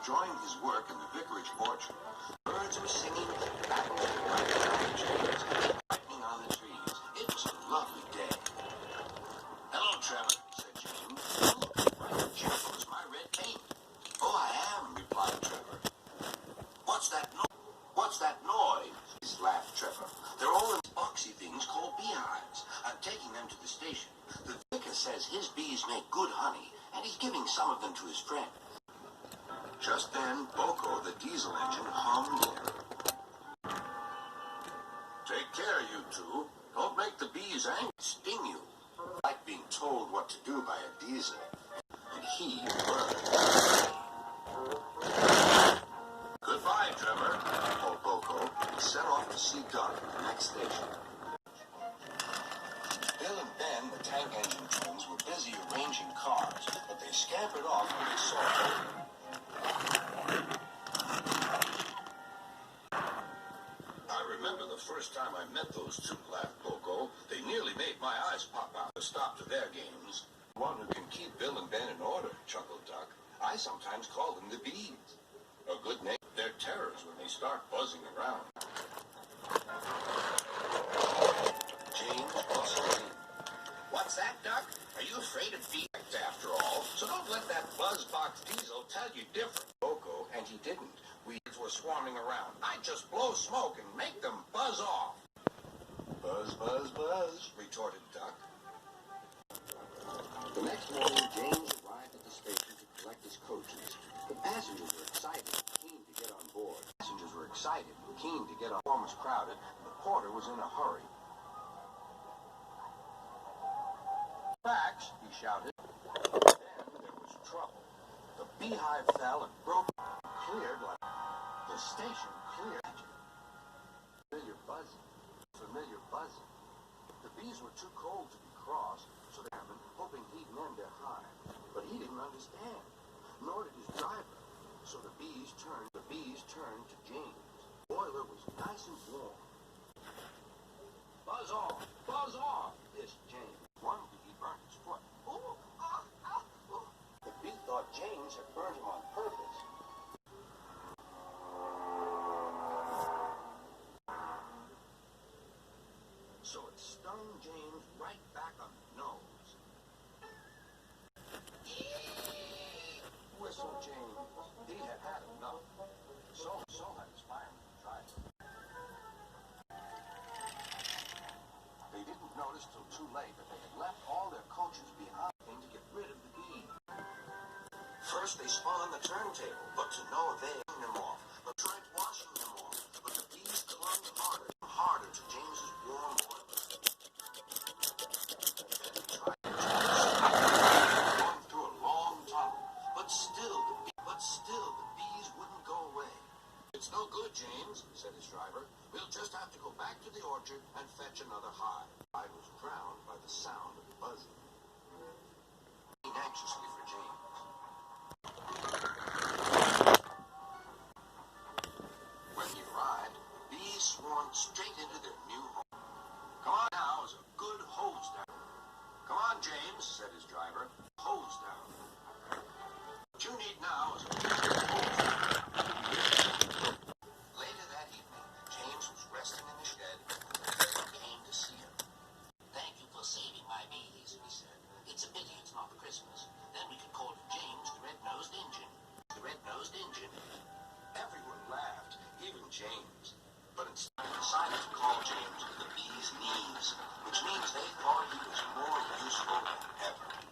enjoying his work in the vicarage orchard. Birds were singing, apples were ripening on the trees, ripening on the trees. It was a lovely day. "Hello, Trevor," said James. "You look bright and cheerful as my red paint." "Oh, I am," replied Trevor. "What's that noise? What's that noise?" laughed Trevor. "They're all in boxy things called beehives. I'm taking them to the station. The vicar says his bees make good honey, and he's giving some of them to his friend." Just then, Boko, the diesel engine, hummed in. "Take care, you two. Don't make the bees angry, sting you." Like being told what to do by a diesel. And he burned. "Goodbye, Trevor," told Boko. He set off to see Duck at the next station. Bill and Ben, the tank engine twins, were busy arranging cars, but they scampered off when they saw Boko. "I remember the first time I met those two," laughed Boko. "They nearly made my eyes pop out to stop to their games." "One who can keep Bill and Ben in order," chuckled Duck. "I sometimes call them the bees. A good name. They're terrors when they start buzzing around." James bustled in. "What's that, Duck? Are you afraid of bees after all? So don't let that buzzbox diesel tell you different." Boko, and he didn't. Weeds were swarming around. "I'd just blow smoke and make them buzz off." "Buzz, buzz, buzz," retorted Duck. The next morning, James arrived at the station to collect his coaches. The passengers were excited, keen to get on board. Passengers were excited, keen to get on. The form was crowded, and the porter was in a hurry. "Facts," he shouted. Then there was trouble. The beehive fell and broke, cleared like the station cleared. Familiar buzzing, familiar buzzing. The bees were too cold to be cross, so they were hoping he'd mend their hive. But he didn't understand, nor did his driver. So the bees turned to James. The boiler was nice and warm. "Buzz off," hissed James. One bee burned his foot. "Ooh, ah, ah, ooh." The bee thought James had burned him on purpose. So it stung James right back on the nose. Whistled James. He had had enough. So had his fireman tried. They didn't notice till too late that they had left all their coaches behind to get rid of the bees. First they spun on the turntable, but to no avail. Them off, but tried washing them off. But the bees clung harder to James's warm boiler. Then they tried going through a long tunnel, but still the bees wouldn't go away. "It's no good, James," said his driver. "We'll just have to go back to the orchard and fetch another hive." I was drowned by the sound of buzzing. Waiting anxiously for James. When he arrived, bees swarmed straight into their new home. "Come on now is a good hose down." "Come on, James," said his driver. "Hose down. What you need now is a good hose down." Later that evening, James was resting in the shed when the vicar came to see him. "Thank you for saving my bees," he said. "It's a pity it's not Christmas. Then we could call you James the Red-Nosed Engine." The Red-Nosed Engine. Everyone laughed, even James. But instead he decided to call James the Bee's Knees, which means